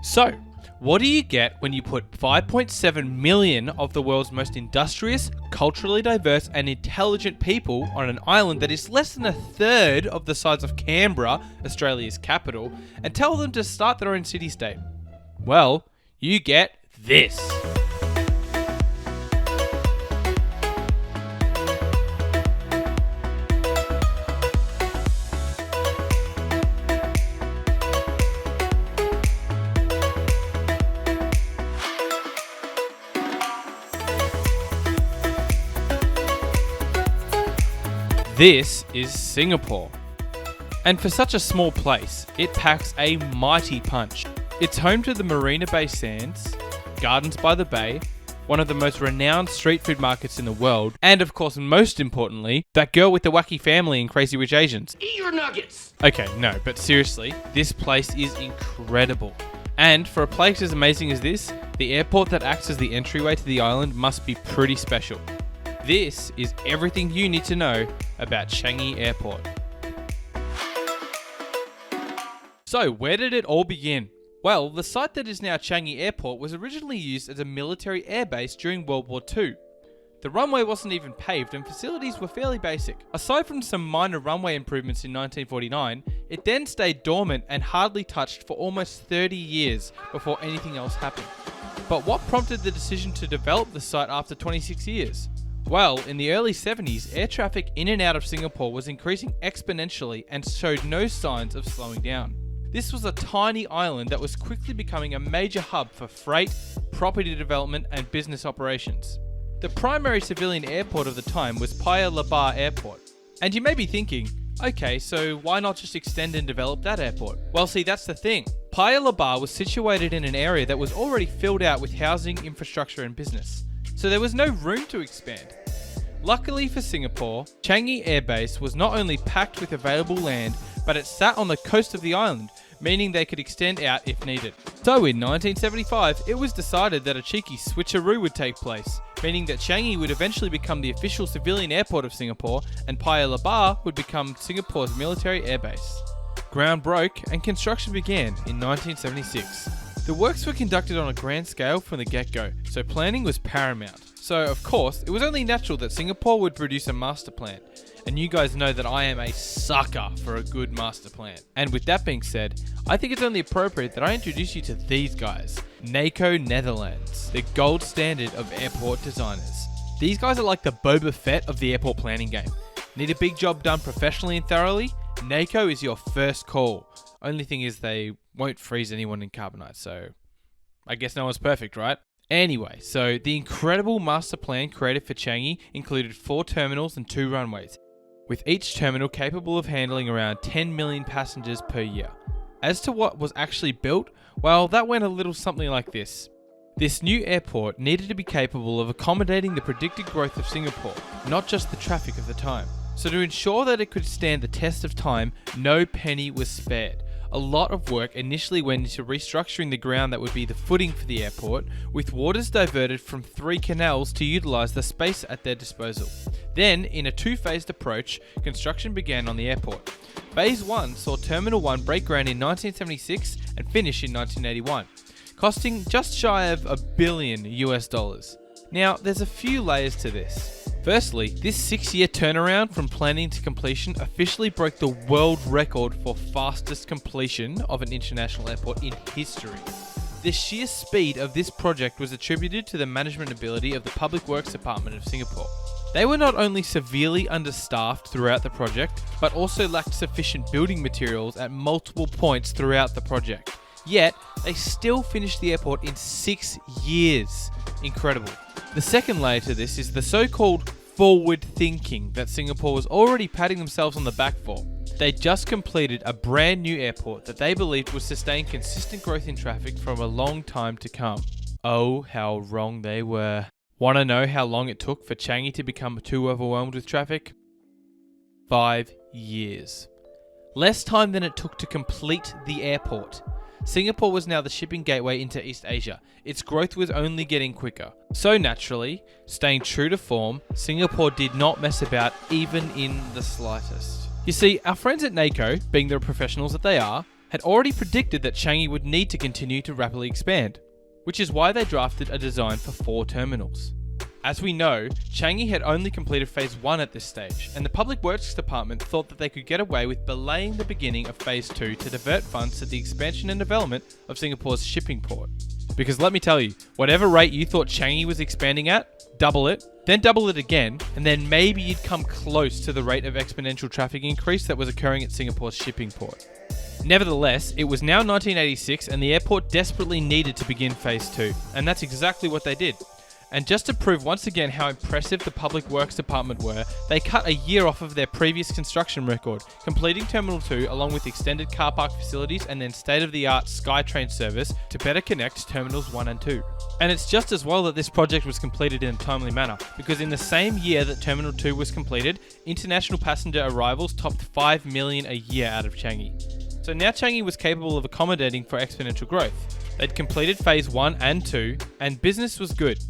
So, what do you get when you put 5.7 million of the world's most industrious, culturally diverse and intelligent people on an island that is less than a third of the size of Canberra, Australia's capital, and tell them to start their own city-state? Well, you get this. This is Singapore. And for such a small place, it packs a mighty punch. It's home to the Marina Bay Sands, Gardens by the Bay, one of the most renowned street food markets in the world, and of course, most importantly, that girl with the wacky family in Crazy Rich Asians. Eat your nuggets! Okay, no, but seriously, this place is incredible. And for a place as amazing as this, the airport that acts as the entryway to the island must be pretty special. This is everything you need to know about Changi Airport. So, where did it all begin? Well, the site that is now Changi Airport was originally used as a military airbase during World War II. The runway wasn't even paved and facilities were fairly basic. Aside from some minor runway improvements in 1949, it then stayed dormant and hardly touched for almost 30 years before anything else happened. But what prompted the decision to develop the site after 26 years? Well, in the early 70s, air traffic in and out of Singapore was increasing exponentially and showed no signs of slowing down. This was a tiny island that was quickly becoming a major hub for freight, property development and business operations. The primary civilian airport of the time was Paya Lebar Airport. And you may be thinking, okay, so why not just extend and develop that airport? Well, see, that's the thing. Paya Lebar was situated in an area that was already filled out with housing, infrastructure and business. So there was no room to expand. Luckily for Singapore, Changi Air Base was not only packed with available land, but it sat on the coast of the island, meaning they could extend out if needed. So in 1975, it was decided that a cheeky switcheroo would take place, meaning that Changi would eventually become the official civilian airport of Singapore and Paya Lebar would become Singapore's military airbase. Ground broke and construction began in 1976. The works were conducted on a grand scale from the get-go, so planning was paramount. So, of course, it was only natural that Singapore would produce a master plan. And you guys know that I am a sucker for a good master plan. And with that being said, I think it's only appropriate that I introduce you to these guys, NACO Netherlands, the gold standard of airport designers. These guys are like the Boba Fett of the airport planning game. Need a big job done professionally and thoroughly? NACO is your first call. Only thing is they won't freeze anyone in carbonite, so I guess no one's perfect, right? Anyway, so the incredible master plan created for Changi included 4 terminals and 2 runways, with each terminal capable of handling around 10 million passengers per year. As to what was actually built, well, that went a little something like this. This new airport needed to be capable of accommodating the predicted growth of Singapore, not just the traffic of the time. So to ensure that it could stand the test of time, no penny was spared. A lot of work initially went into restructuring the ground that would be the footing for the airport, with waters diverted from 3 canals to utilise the space at their disposal. Then, in a 2-phased approach, construction began on the airport. Phase 1 saw Terminal 1 break ground in 1976 and finish in 1981, costing just shy of $1 billion US. Now, there's a few layers to this. Firstly, this 6-year turnaround from planning to completion officially broke the world record for fastest completion of an international airport in history. The sheer speed of this project was attributed to the management ability of the Public Works Department of Singapore. They were not only severely understaffed throughout the project, but also lacked sufficient building materials at multiple points throughout the project. Yet, they still finished the airport in 6 years. Incredible. The second layer to this is the so-called forward thinking that Singapore was already patting themselves on the back for. They just completed a brand new airport that they believed would sustain consistent growth in traffic from a long time to come. Oh, how wrong they were. Want to know how long it took for Changi to become too overwhelmed with traffic? 5 years. Less time than it took to complete the airport. Singapore was now the shipping gateway into East Asia. Its growth was only getting quicker. So naturally, staying true to form, Singapore did not mess about even in the slightest. You see, our friends at NACO, being the professionals that they are, had already predicted that Changi would need to continue to rapidly expand, which is why they drafted a design for 4 terminals. As we know, Changi had only completed Phase 1 at this stage, and the Public Works Department thought that they could get away with belaying the beginning of Phase 2 to divert funds to the expansion and development of Singapore's shipping port. Because let me tell you, whatever rate you thought Changi was expanding at, double it, then double it again, and then maybe you'd come close to the rate of exponential traffic increase that was occurring at Singapore's shipping port. Nevertheless, it was now 1986 and the airport desperately needed to begin Phase 2, and that's exactly what they did. And just to prove once again how impressive the Public Works Department were, they cut a year off of their previous construction record, completing Terminal 2 along with extended car park facilities and then state-of-the-art SkyTrain service to better connect Terminals 1 and 2. And it's just as well that this project was completed in a timely manner, because in the same year that Terminal 2 was completed, international passenger arrivals topped 5 million a year out of Changi. So now Changi was capable of accommodating for exponential growth. They'd completed Phase 1 and 2, and business was good.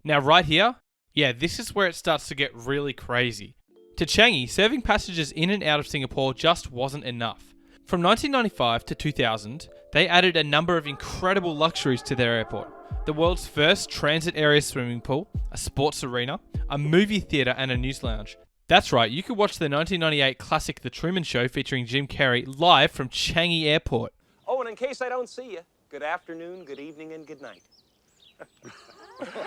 Now right here, yeah, this is where it starts to get really crazy. To Changi, serving passengers in and out of Singapore just wasn't enough. From 1995 to 2000, they added a number of incredible luxuries to their airport. The world's first transit area swimming pool, a sports arena, a movie theatre and a news lounge. That's right, you could watch the 1998 classic The Truman Show featuring Jim Carrey live from Changi Airport. Oh, and in case I don't see you, good afternoon, good evening and good night.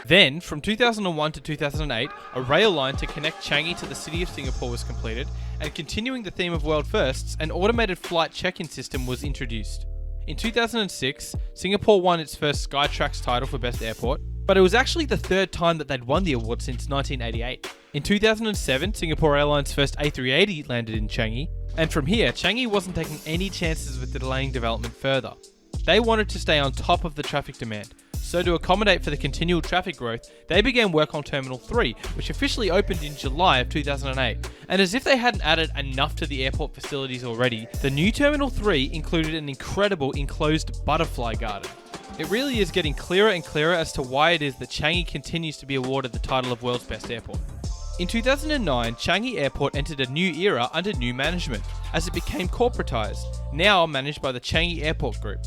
Then, from 2001 to 2008, a rail line to connect Changi to the city of Singapore was completed, and continuing the theme of world firsts, an automated flight check-in system was introduced. In 2006, Singapore won its first Skytrax title for Best Airport, but it was actually the 3rd time that they'd won the award since 1988. In 2007, Singapore Airlines' first A380 landed in Changi, and from here, Changi wasn't taking any chances with delaying development further. They wanted to stay on top of the traffic demand, so to accommodate for the continual traffic growth, they began work on Terminal 3, which officially opened in July of 2008. And as if they hadn't added enough to the airport facilities already, the new Terminal 3 included an incredible enclosed butterfly garden. It really is getting clearer and clearer as to why it is that Changi continues to be awarded the title of World's Best Airport. In 2009, Changi Airport entered a new era under new management, as it became corporatized, now managed by the Changi Airport Group.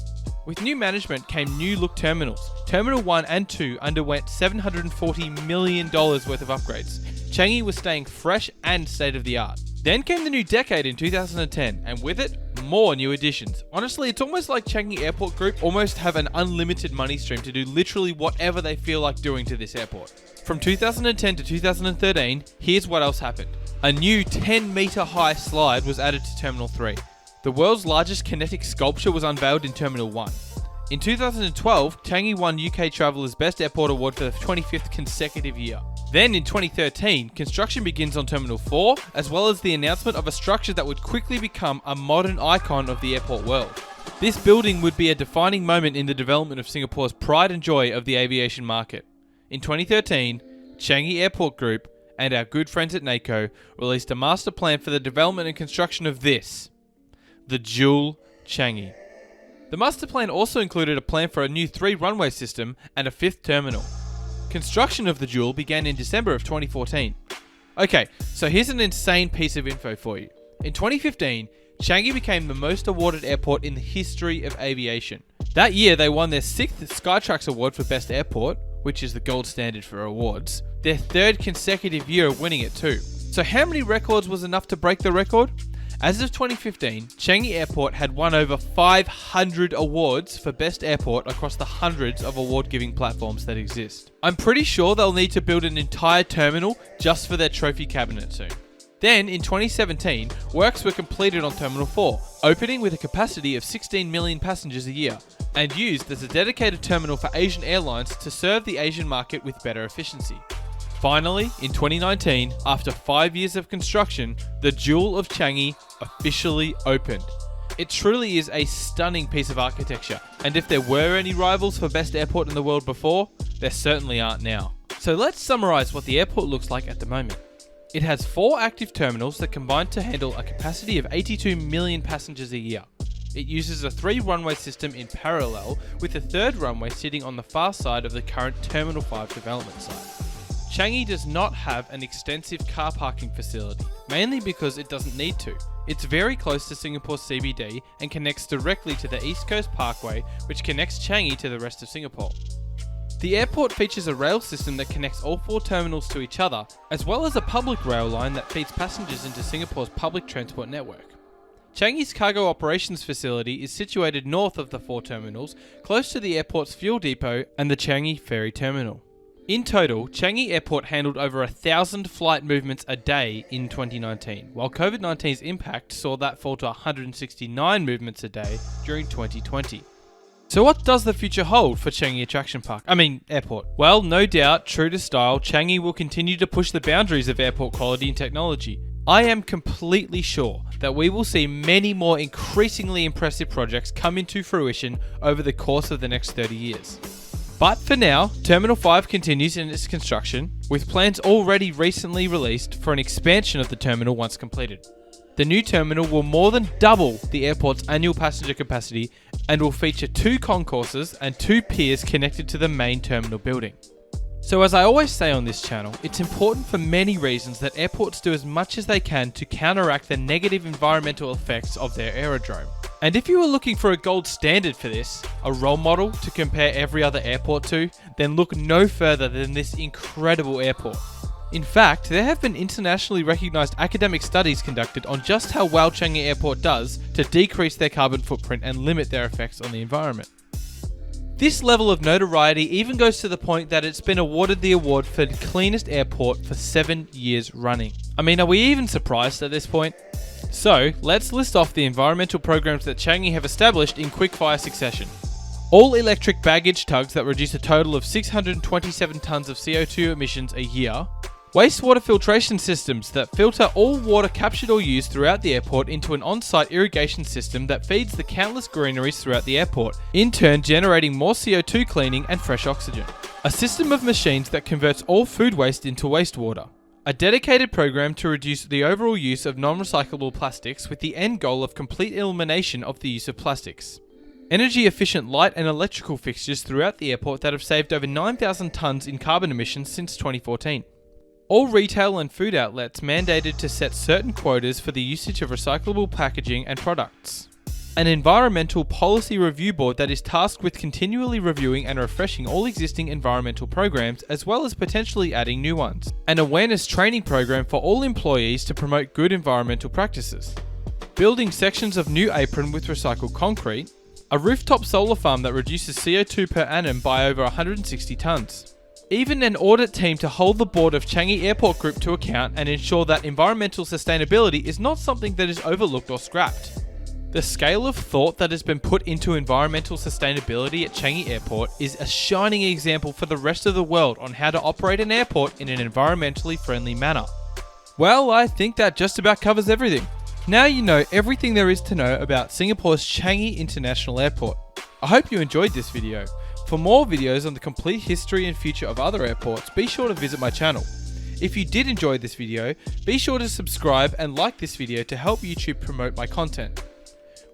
With new management came new look terminals. Terminal 1 and 2 underwent $740 million worth of upgrades. Changi was staying fresh and state-of-the-art. Then came the new decade in 2010, and with it, more new additions. Honestly, it's almost like Changi Airport Group almost have an unlimited money stream to do literally whatever they feel like doing to this airport. From 2010 to 2013, here's what else happened. A new 10-meter high slide was added to Terminal 3. The world's largest kinetic sculpture was unveiled in Terminal 1. In 2012, Changi won UK Traveller's Best Airport Award for the 25th consecutive year. Then in 2013, construction begins on Terminal 4, as well as the announcement of a structure that would quickly become a modern icon of the airport world. This building would be a defining moment in the development of Singapore's pride and joy of the aviation market. In 2013, Changi Airport Group and our good friends at NACO released a master plan for the development and construction of this, the Dual Changi. The master plan also included a plan for a new 3-runway system and a 5th terminal. Construction of the Dual began in December of 2014. Okay, so here's an insane piece of info for you. In 2015, Changi became the most awarded airport in the history of aviation. That year, they won their 6th Skytrax Award for Best Airport, which is the gold standard for awards, their 3rd consecutive year of winning it too. So how many records was enough to break the record? As of 2015, Changi Airport had won over 500 awards for Best Airport across the hundreds of award-giving platforms that exist. I'm pretty sure they'll need to build an entire terminal just for their trophy cabinet soon. Then, in 2017, works were completed on Terminal 4, opening with a capacity of 16 million passengers a year, and used as a dedicated terminal for Asian airlines to serve the Asian market with better efficiency. Finally, in 2019, after 5 years of construction, the Jewel of Changi officially opened. It truly is a stunning piece of architecture, and if there were any rivals for best airport in the world before, there certainly aren't now. So let's summarize what the airport looks like at the moment. It has 4 active terminals that combine to handle a capacity of 82 million passengers a year. It uses a 3-runway system in parallel, with the 3rd runway sitting on the far side of the current Terminal 5 development site. Changi does not have an extensive car parking facility, mainly because it doesn't need to. It's very close to Singapore's CBD and connects directly to the East Coast Parkway, which connects Changi to the rest of Singapore. The airport features a rail system that connects all 4 terminals to each other, as well as a public rail line that feeds passengers into Singapore's public transport network. Changi's cargo operations facility is situated north of the 4 terminals, close to the airport's fuel depot and the Changi ferry terminal. In total, Changi Airport handled over 1,000 flight movements a day in 2019, while COVID-19's impact saw that fall to 169 movements a day during 2020. So what does the future hold for Changi Airport? Well, no doubt, true to style, Changi will continue to push the boundaries of airport quality and technology. I am completely sure that we will see many more increasingly impressive projects come into fruition over the course of the next 30 years. But for now, Terminal 5 continues in its construction, with plans already recently released for an expansion of the terminal once completed. The new terminal will more than double the airport's annual passenger capacity and will feature 2 concourses and 2 piers connected to the main terminal building. So as I always say on this channel, it's important for many reasons that airports do as much as they can to counteract the negative environmental effects of their aerodrome. And if you were looking for a gold standard for this, a role model to compare every other airport to, then look no further than this incredible airport. In fact, there have been internationally recognised academic studies conducted on just how well Changi Airport does to decrease their carbon footprint and limit their effects on the environment. This level of notoriety even goes to the point that it's been awarded the award for the cleanest airport for 7 years running. I mean, are we even surprised at this point? So, let's list off the environmental programs that Changi have established in quick-fire succession. All electric baggage tugs that reduce a total of 627 tonnes of CO2 emissions a year. Wastewater filtration systems that filter all water captured or used throughout the airport into an on-site irrigation system that feeds the countless greeneries throughout the airport, in turn generating more CO2 cleaning and fresh oxygen. A system of machines that converts all food waste into wastewater. A dedicated program to reduce the overall use of non-recyclable plastics with the end goal of complete elimination of the use of plastics. Energy efficient light and electrical fixtures throughout the airport that have saved over 9,000 tonnes in carbon emissions since 2014. All retail and food outlets mandated to set certain quotas for the usage of recyclable packaging and products. An environmental policy review board that is tasked with continually reviewing and refreshing all existing environmental programs as well as potentially adding new ones. An awareness training program for all employees to promote good environmental practices. Building sections of new apron with recycled concrete. A rooftop solar farm that reduces CO2 per annum by over 160 tonnes. Even an audit team to hold the board of Changi Airport Group to account and ensure that environmental sustainability is not something that is overlooked or scrapped. The scale of thought that has been put into environmental sustainability at Changi Airport is a shining example for the rest of the world on how to operate an airport in an environmentally friendly manner. Well, I think that just about covers everything. Now you know everything there is to know about Singapore's Changi International Airport. I hope you enjoyed this video. For more videos on the complete history and future of other airports, be sure to visit my channel. If you did enjoy this video, be sure to subscribe and like this video to help YouTube promote my content.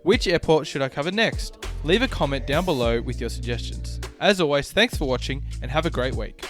Which airport should I cover next? Leave a comment down below with your suggestions. As always, thanks for watching and have a great week.